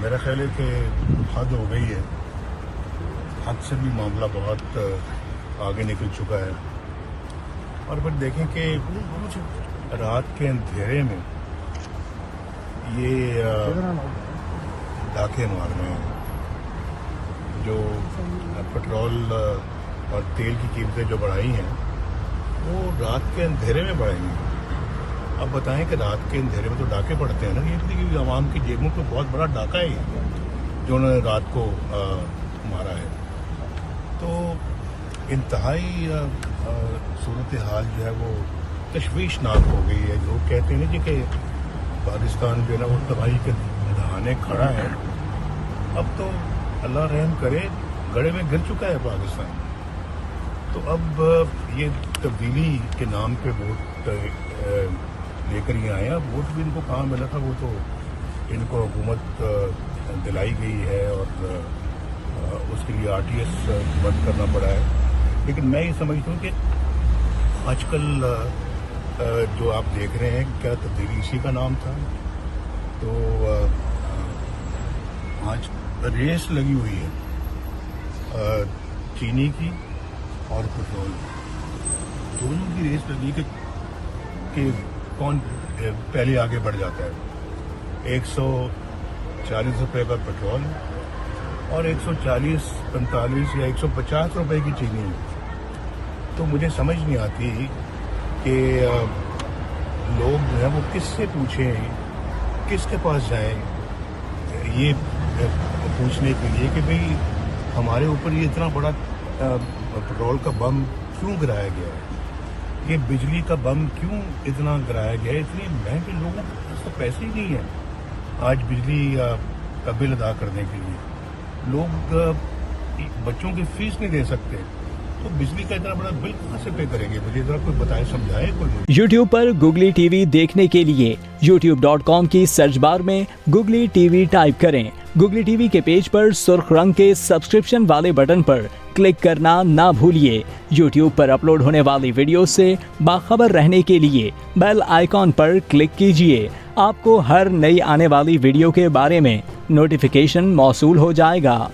میرا خیال ہے کہ حد ہو گئی ہے، حد سے بھی معاملہ بہت آگے نکل چکا ہے. اور پھر دیکھیں کہ رات کے اندھیرے میں یہ ڈاکے مار رہے ہیں. جو پٹرول اور تیل کی قیمتیں جو بڑھائی ہیں وہ رات کے اندھیرے میں بڑھائی ہیں. اب بتائیں کہ رات کے اندھیرے میں تو ڈاکے پڑتے ہیں نا، یہ عوام کی جیبوں پہ بہت بڑا ڈاکہ ہے جو انہوں نے رات کو مارا ہے. تو انتہائی صورتحال جو ہے وہ تشویشناک ہو گئی ہے. لوگ کہتے ہیں نا جی کہ پاکستان جو ہے نا وہ تباہی کے دہانے کھڑا ہے. اب تو اللہ رحم کرے، گڑھے میں گر چکا ہے پاکستان. تو اب یہ تبدیلی کے نام پہ ووٹ لے کر یہ آئے. اب ووٹ بھی ان کو کہاں ملا تھا، وہ تو ان کو حکومت دلائی گئی ہے اور اس کے لیے RTS بند کرنا پڑا ہے. لیکن میں یہ سمجھتا ہوں کہ آج کل جو آپ دیکھ رہے ہیں کیا تبدیلی اسی کا نام تھا. تو آج ریس لگی ہوئی ہے چینی کی اور پٹرول، دونوں کی ریس لگی کہ کون پہلے آگے بڑھ جاتا ہے. 140 روپے کا پٹرول اور 140 45 یا 150 روپے کی چینی. تو مجھے سمجھ نہیں آتی کہ لوگ جو ہے وہ کس سے پوچھیں، کس کے پاس جائیں یہ پوچھنے کے لیے کہ بھئی ہمارے اوپر یہ اتنا بڑا پٹرول کا بم کیوں گرایا گیا ہے، یہ بجلی کا بم کیوں اتنا گرایا گیا ہے. اتنی مہنگی، لوگوں کے پاس تو پیسے ہی نہیں ہیں آج بجلی کا بل ادا کرنے کے لیے. لوگ بچوں کی فیس نہیں دے سکتے، تو بجلی کا اتنا بڑا بل کہاں سے پے کریں گے؟ مجھے ذرا کوئی بتائے، سمجھائے کوئی. یوٹیوب پر گوگلی ٹی وی دیکھنے کے لیے youtube.com کی سرچ بار میں گوگلی ٹی وی ٹائپ کریں. گوگلی ٹی وی کے پیج پر سرخ رنگ کے سبسکرپشن والے بٹن پر کلک کرنا نہ بھولیے. یوٹیوب پر اپلوڈ ہونے والی ویڈیو سے باخبر رہنے کے لیے بیل آئیکن پر کلک کیجیے. آپ کو ہر نئی آنے والی ویڈیو کے بارے میں نوٹیفیکیشن موصول ہو جائے گا.